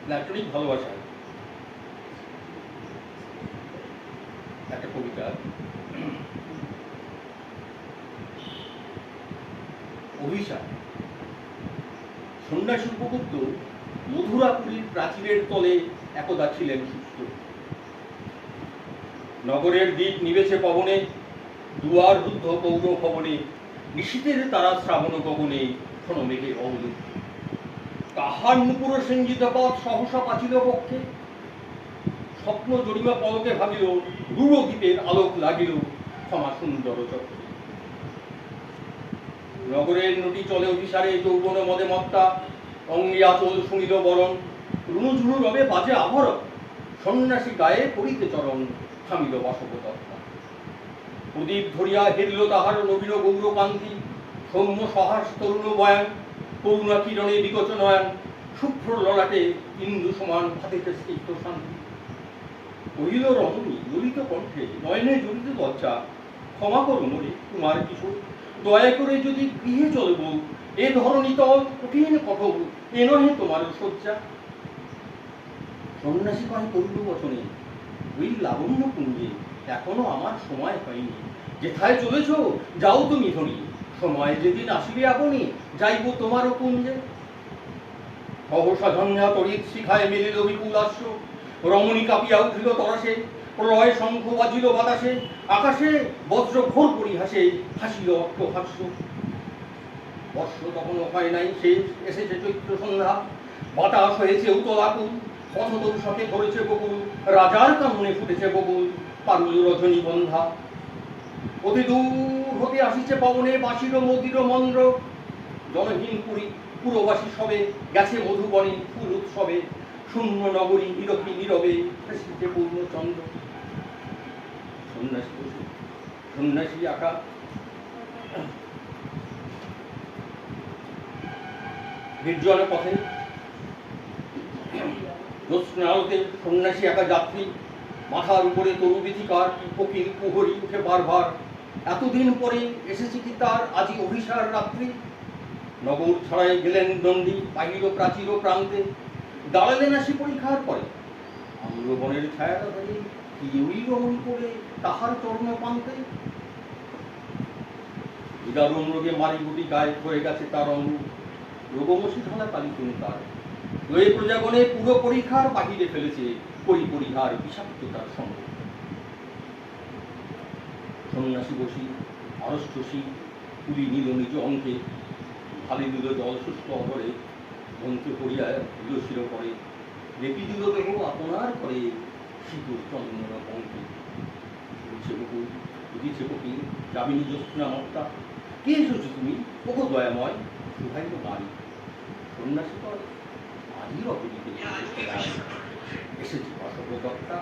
প্ল্যাটোনিক ভালোবাসা একটা কবিতা। অভিশাপ। সন্ন্যাসী উপগুপ্ত মধুরাপুরীর প্রাচীরের তলে একদা ছিলেন সুস্থ। নগরের দ্বীপ নিবেছে পবনে, দুয়ার রুদ্ধ পৌর ভবনে, নিশীথের তারা শ্রাবণ গগনে ক্ষণ মেঘে অবলুপ্ত। কাহার নুপুর সিঞ্জিত পথ সহসা পাচিল পক্ষে, স্বপ্ন জরিমা পলকে ভাবিল, রূঢ় দ্বীপের আলোক লাগিল ক্ষমা সুন্দর চক্রে। নগরের নদী চলে অভিসারে যৌবন মদে মত্তা, অঙ্গে আচল শুনিল বরণ, রুনুঝুনু রবে বাজে আভরণ, সন্ন্যাসী গায়ে করিতে চরণ, থামিল বাসবদত্তা। প্রদীপ ধরিয়া হেরিল তাহার নবীন গৌরকান্তি, সৌম্য সহাস তরুণ বয়ান, করুণা কিরণে বিকচ নয়ন, শুভ্র ললাটে ইন্দু সমান ভাতিতে স্নিগ্ধ শান্তি। কহিল রমণী ললিত কণ্ঠে নয়নে জড়িত লজ্জা, ক্ষমা করো মোরে তোমার কিশোর, দয়া করে যদি গৃহে চলব, এ ধরণী তল কঠিন কঠোর, এ নহে তোমার শয্যা। সন্ন্যাসী কহে করল বচনে, ওই লাবণ্য কুঞ্জে এখনো আমার সময় হয়নি। যেথায় চলেছ যাও তুমি ধরি, সময় যেদিন আসিবে আপনি যাইব তোমারও কুঞ্জে। সহসা ঝঞ্ঝা তড়িৎ শিখায় মেলিল বিপুল আশ্ব, রমণী কাঁপিয়া উঠিল তরসে, প্রলয় শঙ্খ বাজিল বাতাসে, আকাশে বজ্র ঘোর পরিহাসে হাসিল অট্টহাস্য। বর্ষ তখনও হয় নাই শেষ, এসেছে চৈত্র সন্ধ্যা, বাতাস হয়েছে উতল আকুল, পথদর্শকে ধরেছে বকুল, রাজার কামনে ফুটেছে বকুল, পারুল রজনী বন্ধা। অতি দূর হতে আসিছে পবনে বাঁশির মদির মন্দ্র, জনহীন পুরী পুরবাসী সবে গেছে মধুবনে ফুল উৎসবে, শূন্য নগরী নীরবী নীরবে হাসিছে পূর্ণচন্দ্র। সন্ন্যাসী বসে সন্ন্যাসী আঁকা নির্জন পথে, জ্যোৎস্নালতে সন্ন্যাসী একা যাত্রী, মাথার উপরে তরু বিথিকার, কোকিল কুহরি উঠে বারবার। এতদিন পরে এসেছে কি তার আজি অভিসার রাত্রি। নগর ছাড়াই গেলেন দণ্ডী, বাহির প্রাচীর প্রান্তে, দাঁড়ালেন আসি পরীক্ষার পরে। আম্রবনের ছায়াটা ধরে কেউই রমণী করে তাহার চরণ পান্তে। বিদারুণ রোগে মারি গুটি গায়ে হয়ে গেছে তার অঙ্গ, রোগমসি ঢালা কালিকুন তার। লয়ে প্রজাগণে পুরো পরীক্ষার বাহিরে ফেলেছে করি পরিহার বিষাক্ততার সঙ্গ। সন্ন্যাসী বসি আড়ষ্টসী তুলি নিল নিজ অঙ্কে, ঢালি দিল জল শুষ্ক অবরে, মন্ত্র করিয়া দিল শির করে, লেপি দিল দেহ আপনার করে শীতুর চন্দন অঙ্কে। উঠছে বকুল উদিছে কোকিল যামিনী জ্যোৎস্না মত্তা, কে এসেছো তুমি ওগো দয়াময় শুভাইল নারী। সন্ন্যাসী করে আজই অপরিতে এসেছি বাসবদত্তা।